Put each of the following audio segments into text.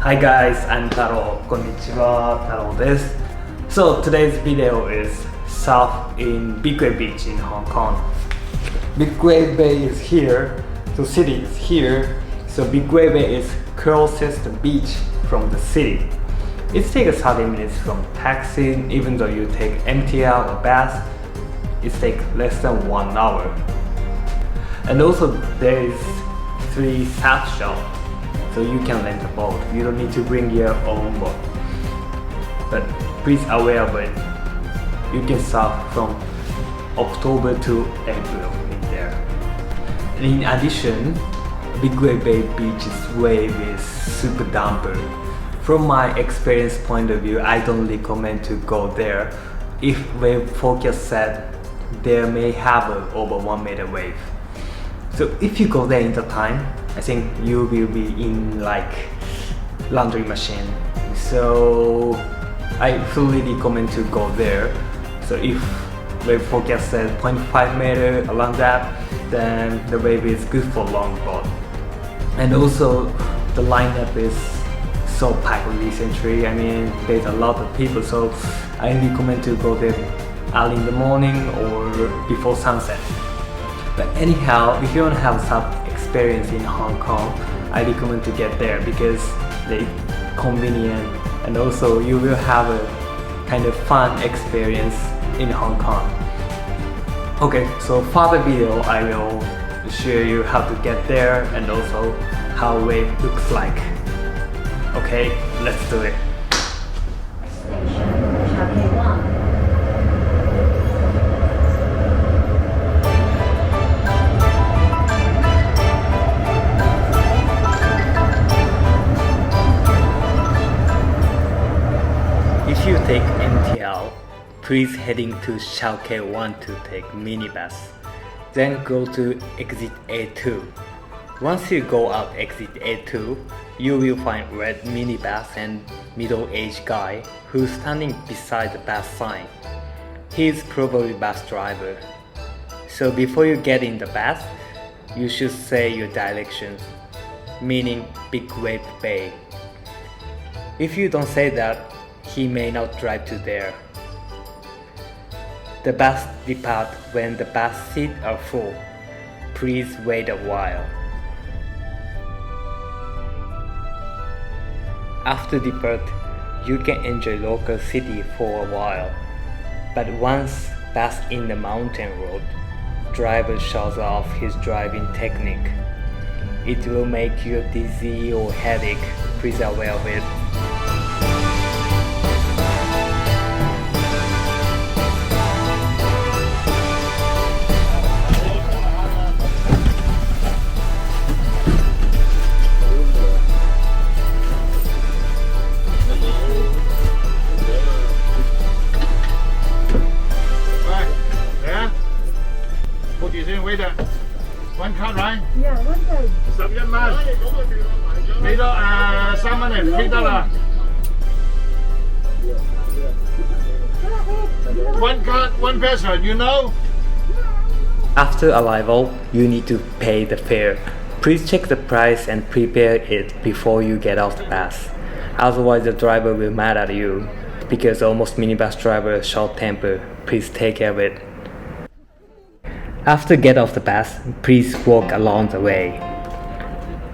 Hi guys, I'm Taro. Konnichiwa, Taro desu. So today's video is surf in Big Wave Beach in Hong Kong. Big Wave Bay is here, so city is here. So Big Wave Bay is closest beach from the city. It takes 30 minutes from taxi, even though you take MTR or bus, it takes less than 1 hour. And also there is 3 surf shops, so you can rent a boat. You don't need to bring your own boat. But please aware of it. You can surf from October to April in there. And in addition, Big Wave Bay Beach's wave is super damper. From my experience point of view, I don't recommend to go there if wave forecast said there may have a over 1 meter wave. So if you go there in the time, I think you will be in like laundry machine. So I fully recommend to go there. So if wave forecast says 0.5 meter around that, then the wave is good for longboard. And also the lineup is so packed recently. I mean, there's a lot of people, so I recommend to go there early in the morning or before sunset. But anyhow, if you want to have some experience in Hong Kong, I recommend to get there because they're convenient and also you will have a kind of fun experience in Hong Kong. Okay, so for the video, I will show you how to get there and also how wave looks like. Okay, let's do it. If you take MTR, please heading to Shauke 1 to take minibus. Then go to exit A2. Once you go out exit A2, you will find red minibus and middle-aged guy who's standing beside the bus sign. He is probably bus driver. So before you get in the bus, you should say your directions, meaning Big Wave Bay. If you don't say that, he may not drive to there. The bus departs when the bus seats are full. Please wait a while. After depart, you can enjoy local city for a while. But once bus in the mountain road, driver shows off his driving technique. It will make you dizzy or headache. Please aware of it. One card, right? Yeah, one card. 11蚊，幾多？3蚊嚟，幾多啦？One card, one person, you know? After arrival, you need to pay the fare. Please check the price and prepare it before you get off the bus. Otherwise the driver will mad at you because almost minibus driver short temper. Please take care of it. After get off the bus, please walk along the way.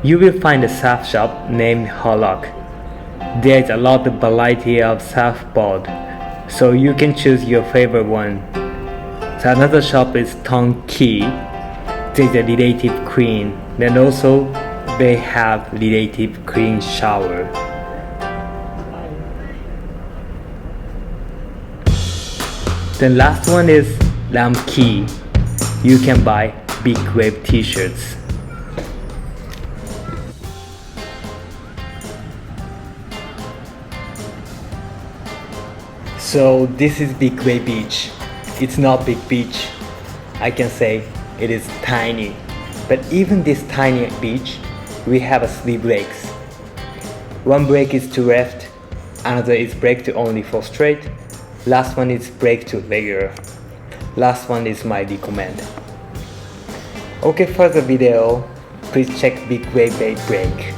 You will find a surf shop named Hollock. There is a lot of variety of surfboard, so you can choose your favorite one. So another shop is Tong Key. There's a relative clean, and also they have relative clean shower. The last one is Lam Key. You can buy Big Wave t-shirts. So this is Big Wave Beach. It's not big beach. I can say it is tiny. But even this tiny beach, we have 3 breaks. One break is to left, another is break to only for straight, last one is break to regular. Last one is my recommend. Okay, for the video, please check Big Wave Bay break.